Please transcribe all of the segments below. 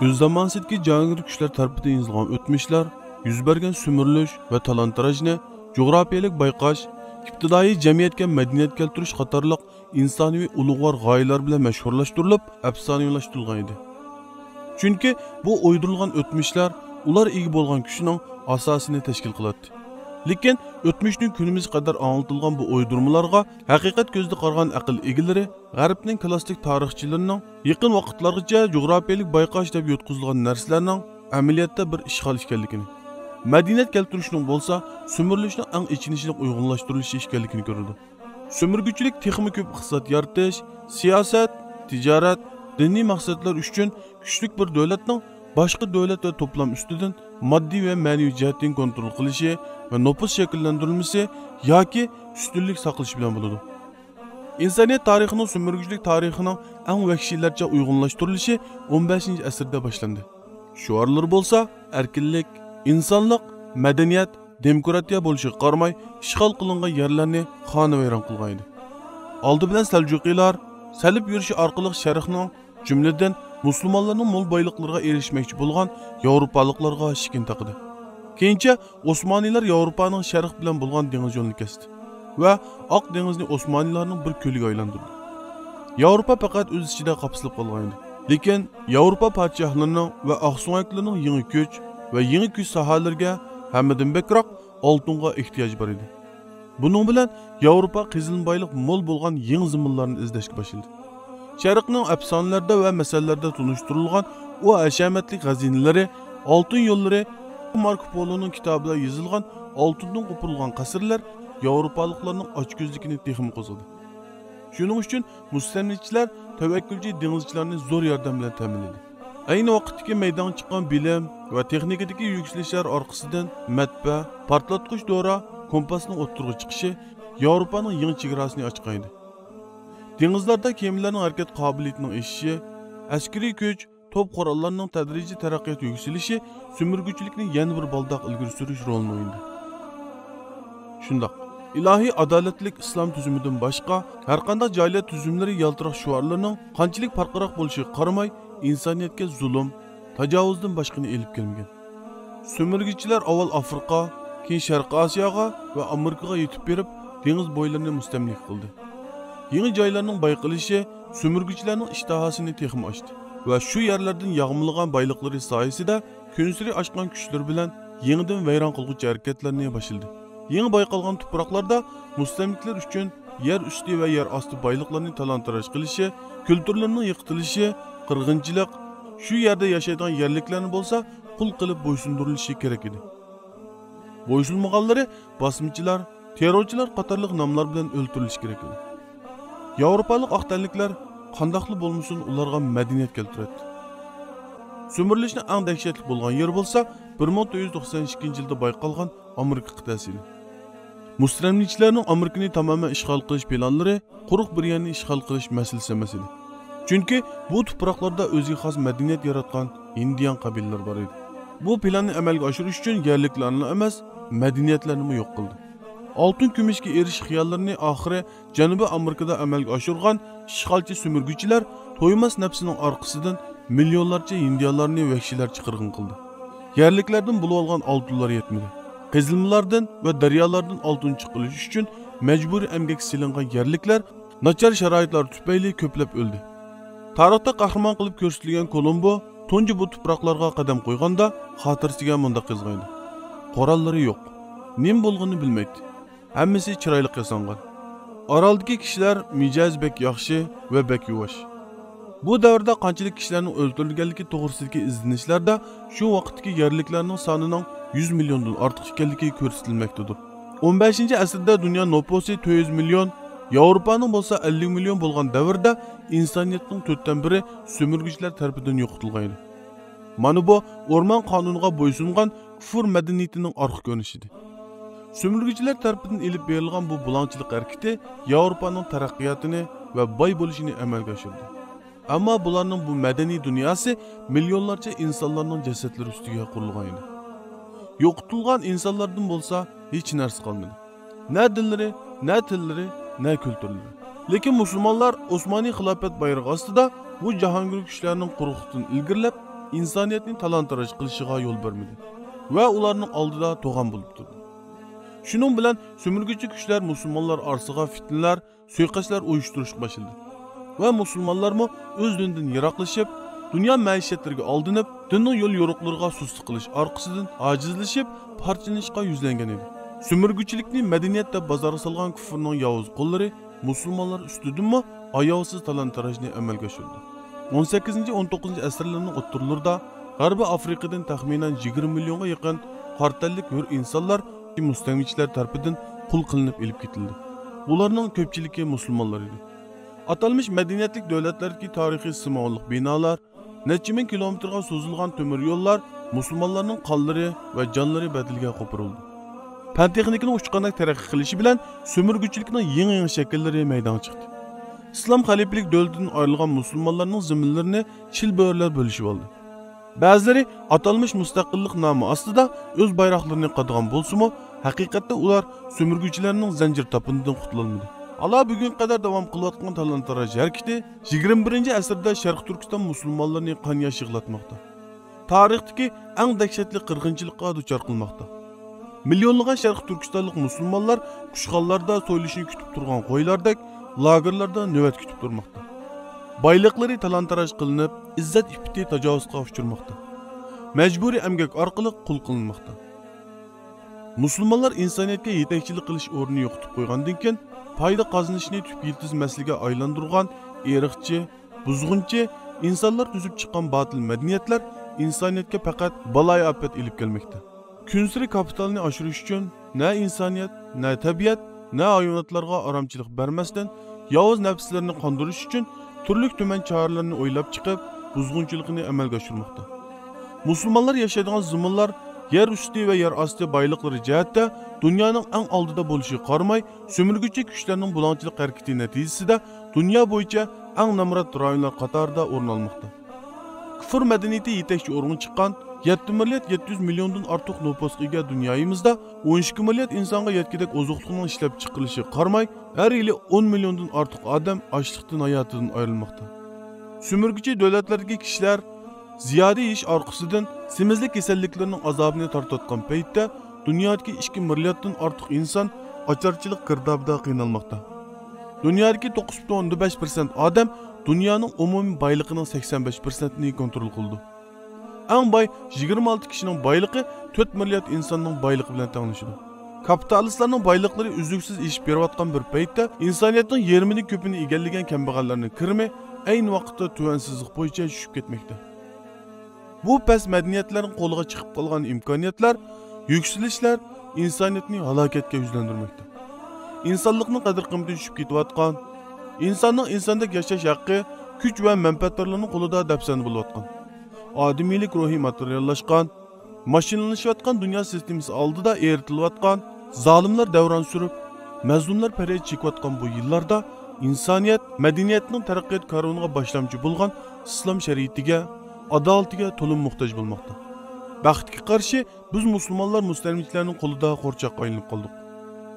Öz zamansidagi jahongir kuchlar tarafidan yozilgan o'tmishlar, yuz bergan sumirilish va talon-tarojni jo'grafiyalik bayqash, ibtidoiy jamiyatga madaniyat keltirish qatorliq insoniy ulug'vor g'oyalar bilan mashhurlashtirilib, afsonaviylashtirilgan edi. Chunki bu o'ydirilgan o'tmishlar ular ega bo'lgan kuchning asosini tashkil qiladi. Lekin o'tmishning kunimiz qadar anlatilgan bu o'ydirmalarga haqiqat ko'zda qaragan aql egalari G'arbning klassik tarixchilarining yaqin vaqtlargacha jo'grafiyalik bayqash deb yotqizilgan narsalarning amaliyotda bir ishg'ol ekanligini, madaniyat keltirishning bo'lsa sumirlishning eng ichinishlik uyg'unlashtirilishi ekanligini ko'rdi. Sumirguchilik texnik ko'p iqtisod yaratish, siyosat, tijorat, diniy maqsadlar uchun kuchli bir davlatning boshqa davlat va to'plam ustidan moddiy va ma'naviy jihatdan kontrol qilishi va nopus shakllantirilmasi yoki ustunlik saqlash bilan bo'ladi. İnsaniyat tarixining sumirguchilik tarixining eng vahshiylarcha uyg'unlashtirilishi 15-asrda boshlandi. Shuarlar bo'lsa, erkinlik, insonlik, madaniyat, demokratiya bo'lishiga qaramay, ishg'ol qilingan yerlarni xonavayron qilgan edi. Oldi bilan Seljuqiylar salib yurishi orqali Sharqning, jumladan musulmonlarning mo'l boyliqlarga erishmoqchi bo'lgan Yevropaliklarga shikin taqdi. Keyincha Osmoniylar Yevropaning Sharq bilan bo'lgan dengiz yo'lini kesdi va Oq dengizni Osmoniylarning bir ko'liga aylantirdi. Yevropa faqat o'z ichida qapsilib qolgan edi. Lekin Yevropa podshohlarining va oqsuvaklarining yangi kuch va yangi kuch sohalariga hammadan bekroq oltinga ehtiyoj bor edi. Buning bilan Yevropa qizilboylik mo'l bo'lgan yangi zaminlarni izlashga boshladi. Sharqning afsonalarda va masallarda tunishtirilgan o hashamatli xazinalari, oltin yo'llari, Marco Poloning kitobida yozilgan oltindan qo'pirilgan qasrlar Yevropaliklarning ochko'zligini texnik qo'zg'adi. Shuning uchun mustamlikachilar tavakkulchi dengizchilarni zo'r yordam bilan ta'minladi. Ayni vaqtdagi maydonga chiqqan bilim va texnikadagi yuksalishlar orqasidan matbaa, portlatqich dora, kompasning o'ttirg'i chiqishi Yevropaning yangi chegarasini ochgan edi. Dengizlarda kemalarning harakat qobiliyatining oshishi, askariy kuch, top qurollarning tadrijiy taraqqiyot yuksalishi sumirguchilikning yana bir baldoq ilgari surish rolini o'ynadi. Shundoq, ilohiy adolatlik islom tuzumidan boshqa har qanday joylar tuzumlari yaltiroq shuarlarning qanchalik farqliroq bo'lishiga qaramay, insoniyatga zulm, tajovuzdan boshqani elib kelmagan. Sumirguchilar avval Afrika, keyin Sharqiy Osiyoga va Amerikaga yetib berib, dengiz bo'ylarini mustamlik qildi. Yangi joylarning bayqilishi sumirguchilarning ishtahasini texmi ochdi va shu yerlardan yog'milgan boyliqlari soyasida kunsiri oshgan kuchlar bilan yangidan vayron qilguvchi harakatlarni boshladi. Yangi bayqalgan tuproqlarda mustamliklar uchun yer usti va yer osti boyliqlarni talon-taroj qilishi, kulturlarning yiqitilishi, qirg'inchilik, shu yerda yashaydigan yerliklarni bo'lsa qul qilib bo'ysundirilishi kerak edi. Bo'ysunmaganlari bosmachilar, terrorchilar qatorliq nomlar bilan o'ldirilishi kerak edi. Yevropalik aqtanliklar qandaqli bo'lmasin ularga madaniyat keltiradi. Sumirlishning eng dahshatli bo'lgan yer bo'lsa 1992-yilda bayqalgan Amerika qit'asi. Mustamlikachilarning Amerikani tamoman ishg'ol qilish planlari quruq bir yerni ishg'ol qilish masalasi emas edi. Chunki bu tuproqlarda o'ziga xos madaniyat yaratgan Indian qabilalar bor edi. Bu planni amalga oshirish uchun yerliklarni emas, madaniyatlarni yo'q qildi. Oltin kumushga erishish xiyollarini oxiri Janubiy Amerikada amalga oshirgan ishg'olchi sumirguchilar to'ymas nafsining orqasidan millionlarcha indiyalarni vahshiylarcha qirg'in qildi. Yerliklardan bo'lib olgan oltinlar yetmadi. Qazilmalardan va daryolardan oltin chiqarish uchun majburiy emgak silingan yerliklar nachar sharoitlar tufayli ko'plab o'ldi. Tarixda qahramon qilib ko'rsatilgan Kolumbo tunji bu tuproqlarga qadam qo'yganda xotirasiga mundaq yozgan edi. Qo'rollari yo'q. Nim bo'lganini bilmaydi. Hammasi chiroyli yasangan. Oroldagi kishilar mijoz bek yaxshi va bek yuvosh. Bu davrda qanchalik kishilarning o'ldirilganligi to'g'risidagi izlanishlarda shu vaqtdagi yerliklarning sonining 100 milliondan ortiq ekanligi ko'rsatilmoqdadir. 15-asrda dunyo nupusi 400 million, Yevropaning bo'lsa 50 million bo'lgan davrda insoniyatning 4dan biri sumirguchilar tomonidan yo'qotilgan edi. Mana bu o'rmon qonuniga bo'ysungan kufr madaniyatining orqa ko'rinishidir. Sumirguchilar tomonidan elib berilgan bu bulonchilik harakati Yevropaning taraqqiyotini va boy bo'lishini amalga oshirdi. Ammo bularning bu madaniy dunyosi millionlarcha insonlarning jasadlari ustiga qurilgan edi. Yo'qotilgan insonlardan bo'lsa hech narsa qolmadi. Na dillari, na tillari, na kulturlari. Lekin musulmonlar Osmoniy xilofat bayrog'i ostida bu jahongir kuchlarning quruqligidan ilgirlab insoniyatning talon-taroj qilishiga yo'l bermadi va ularning oldida to'g'on bo'lib turdi. Shuning bilan sömürgücü kuchlar musulmonlar orasiga fitnalar, suiqasdlar uyushtirishga boshladi. Va musulmonlarmo o'z dinidan yiroqlashib, dunyo maishatlariga oldinib, dinning yo'l yo'riqlariga suslik qilish orqasidan ojizlashib, parchalanishga yuzlangan edi. Sömürgüchilikni madaniyat deb bozorga solgan kufrning yovuz qo'llari musulmonlar ustidanmi ayovsiz talon-tarojni amalga oshirdi. 18-19 asrlarning o'ttirlarida G'arbiy Afrikadan taxminan 20 millionga yaqin qartallik hur insonlar mustamlikchilar tarafidan qul qilinib elib ketildi. Bularning ko'pchiligi musulmonlar edi. Atalmış medeniyetlik devletlerdeki tarihi simonlik binalar, neçe ming kilometrga so'zilgan temir yo'llar musulmonlarning qonlari va jonlari badilga qo'pirildi. Fan texnikaning uçqandak taraqqiy qilishi bilan sömürgüchilikning yangi shakllari maydonga chiqdi. Islom xalifalik davlatidan ayrilgan musulmonlarning zaminlarini chilbörlar bo'lishib oldi. Ba'zilari atalmış mustaqillik nomi ostida o'z bayroqlarini qadg'an bo'lsa-mu, haqiqatda ular sömürgüchilarning zanjir topinidan qutulolmadi. Allah bugün kadar devam kılayotgan talon-taroj hareketi 21. asırda Sharq Turkiston musulmonlarini qon yosh yig'latmoqda. Tarixdagi eng dahshatli qirg'inchilikqa duchor qilmoqda. Milyonlagan Sharq Turkistonlik musulmonlar qushqonlarda so'ylishini kutib turgan qo'ylardek lagerlarda navbat kutib turmoqda. Boyliqlari talon-taroj qilinib, izzat iffati tajovuzga uchirmoqda. Majburiy emgak orqali qul qilinmoqda. Musulmonlar insoniyatga yetakchilik qilish o'rnini yo'qotib qo'ygandan keyin payda qazanishni tüp yıldız mesliga aylandırgan eriqchi, buzg'unchi insonlar tuzib chiqqan batil madaniyatlar insoniyatga faqat balay afat ilib kelmoqda. Kunsiri kapitalni oshirish uchun na insoniyat, na tabiat, na hayvonotlarga aromchilik bermasdan yovuz nafslarni qondirish uchun turli tuman choralarni o'ylab chiqib, buzg'unchilikni amalga oshirmoqda. Musulmonlar yashaydigan zaminlar yer üstü ve yer astı baylıkları cihatte dünyanın en aldıda buluşu qarmay, sömürgüçü güçlerinin bulançılık hareketi neticesinde dünya boyunca en namrat rayonlar qatarda orun almakta. Küfür medeniyeti yetekçi orun çıkan 7 milyar 700 milyondan artıq nüfusga ega dünyayımızda 12 milyar insanga yetkidek ozuqluqning ishlab chiqilishi qarmay, her yili 10 milyondan artıq adam açlıqdan hayotidan ayrılmakta. Sömürgüçü devletlerdeki kişiler ziyade iş arkasından semizlik kasalliklarının azabını tartotgan paytda dünyadaki 2 milyardan artıq insan açarçılık girdabida qiynalmoqda. Dünyadaki 9,5% adam dünyanın umumi bayliğinin 85%ni kontrol qildi. Eng boy 26 kişinin baylığı 4 milyar insanın baylığı bilan tanışıdı. Kapitalistlarning baylıqları üzüksüz iş berayotgan bir paytda insoniyatning 20ning ko'pini egallagan kambag'allarning kirimi ayni vaqtda tuvansizlik bo'yicha tushib ketmoqda. Bu past madaniyatlarning qo'liga chiqib qolgan imkoniyatlar, yuksalishlar insoniyatni halokatga yuzlantirmoqda. İnsanlıqning qadr-qimmati tushib ketayotgan, insonning insondek yashash haqqi, kuch va manfaatlarning qo'lida dafsan bo'layotgan. Odamiylik ruhi materiallashgan, mashinalashayotgan dunyo sistemasi oldida eritilayotgan, zolimlar davron surib, mazlumlar faryod chekayotgan bu yillarda insoniyat madaniyatning taraqqiyot karvoniga boshlamchi bo'lgan islom shariatiga, adolatiga to'liq muhtoj bo'lmoqda. Baxtga qarshi biz musulmonlar mustamliklarning qo'lida qo'rchoq aylanib qoldik.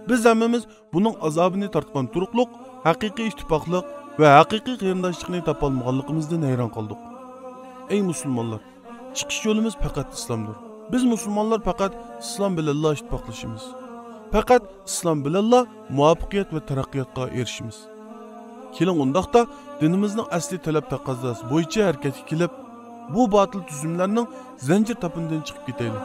Biz hammamiz buning azobini tortgan turuqliq, haqiqiy ittifoqlik va haqiqiy qarindoshlikni topolmaganligimizdan hayron qoldik. Ey musulmonlar, chiqish yo'limiz faqat islomdir. Biz musulmonlar faqat islom bilan ittifoqlashimiz. Faqat islom bilan muvaffaqiyat va taraqqiyotga erishimiz. Keling undaqda dinimizning asli talab taqozosi bo'yicha harakatga kelib, bu batil tuzumlarning zanjir topinidan chiqib ketaylik.